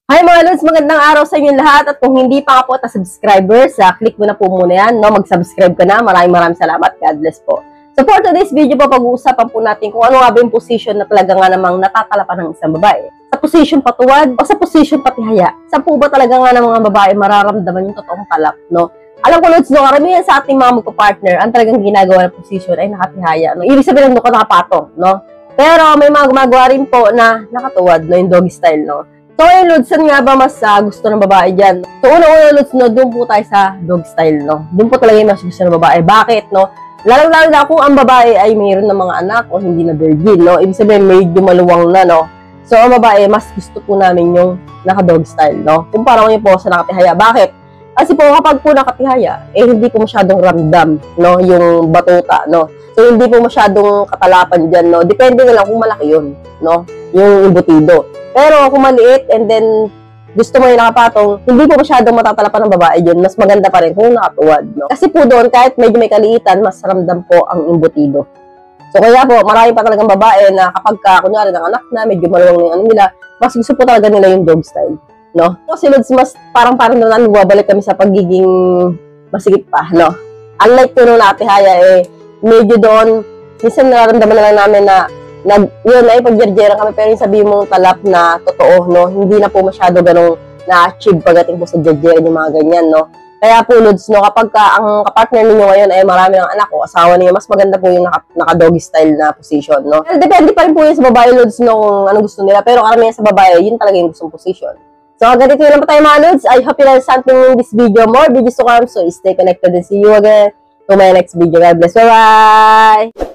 Hi mga Lods! Magandang araw sa inyo lahat at kung hindi pa ka po subscribers, click mo na po muna yan, no? Mag-subscribe ka na. Maraming salamat. God bless po. So for today's video po, pag-uusapan po natin kung ano nga ba yung position na talaga nga namang natatalapan ng isang babae. Sa position patuwad o sa position patihaya? Saan po ba talaga nga ng mga babae mararamdaman yung totoong talap, no? Alam ko Lods, no, karamihan sa ating mga magpa-partner, ang talagang ginagawa ng position ay nakatihaya, no? Ibig sabihin ng nakapatong, no? Pero may mga gumagawa rin po na nakatuwad, no? Yung doggy style, no? So, yung Lods, saan nga ba mas gusto ng babae dyan? So, una-una, Lods, no, doon po tayo sa dog style, no? Doon po talaga yung mas gusto ng babae. Bakit, no? Lalo-lalo na kung ang babae ay mayroon ng mga anak o hindi na virgin, no? Ibig sabihin, medyo maluwang na, no? So, ang babae, mas gusto po namin yung naka-dog style, no? Kumpara mo yun po sa nakatihaya. Bakit? Kasi po, kapag po nakatihaya, eh, hindi po masyadong ramdam, no? Yung batuta, no? So, hindi po masyadong katalapan dyan, no? Depende na lang kung malaki yun, no? Yung imbutido. Pero kung maliit and then gusto mo yung nakapatong, hindi po masyadong matatalapan ng babae yun. Mas maganda pa rin kung nakatuwad, no? Kasi po doon, kahit medyo may kaliitan, mas ramdam po ang imbutido. So kaya po, marami pa talagang babae na kapag kunyari ng anak na, medyo maluwang yung ano nila, mas gusto po talaga nila yung dog style, no? Kasi Lods, mas parang doon babalik kami sa pagiging masigit pa, no? Unlike po nung natihaya, medyo doon, minsan nararamdaman na lang namin na yun ay pagjerjeran kami, pero yung sabihin mong talap na totoo, no? Hindi na po masyado ganong na-achieve pagdating po sa jerjeran yung mga ganyan, no? Kaya po, Lods, no, kapag ang kapartner ninyo ngayon ay marami ng anak o asawa niyo, mas maganda po yung naka-doggy style na position, no? Well, depende pa rin po yun sa babae, Lods, no, kung ano gusto nila, pero karamihan sa babae, yun talaga yung gustong position. So, ganito yun lang po tayo mga Lods. I hope you learned something in this video. More videos to come, so stay connected and see you again to my next video. God bless. Bye-bye!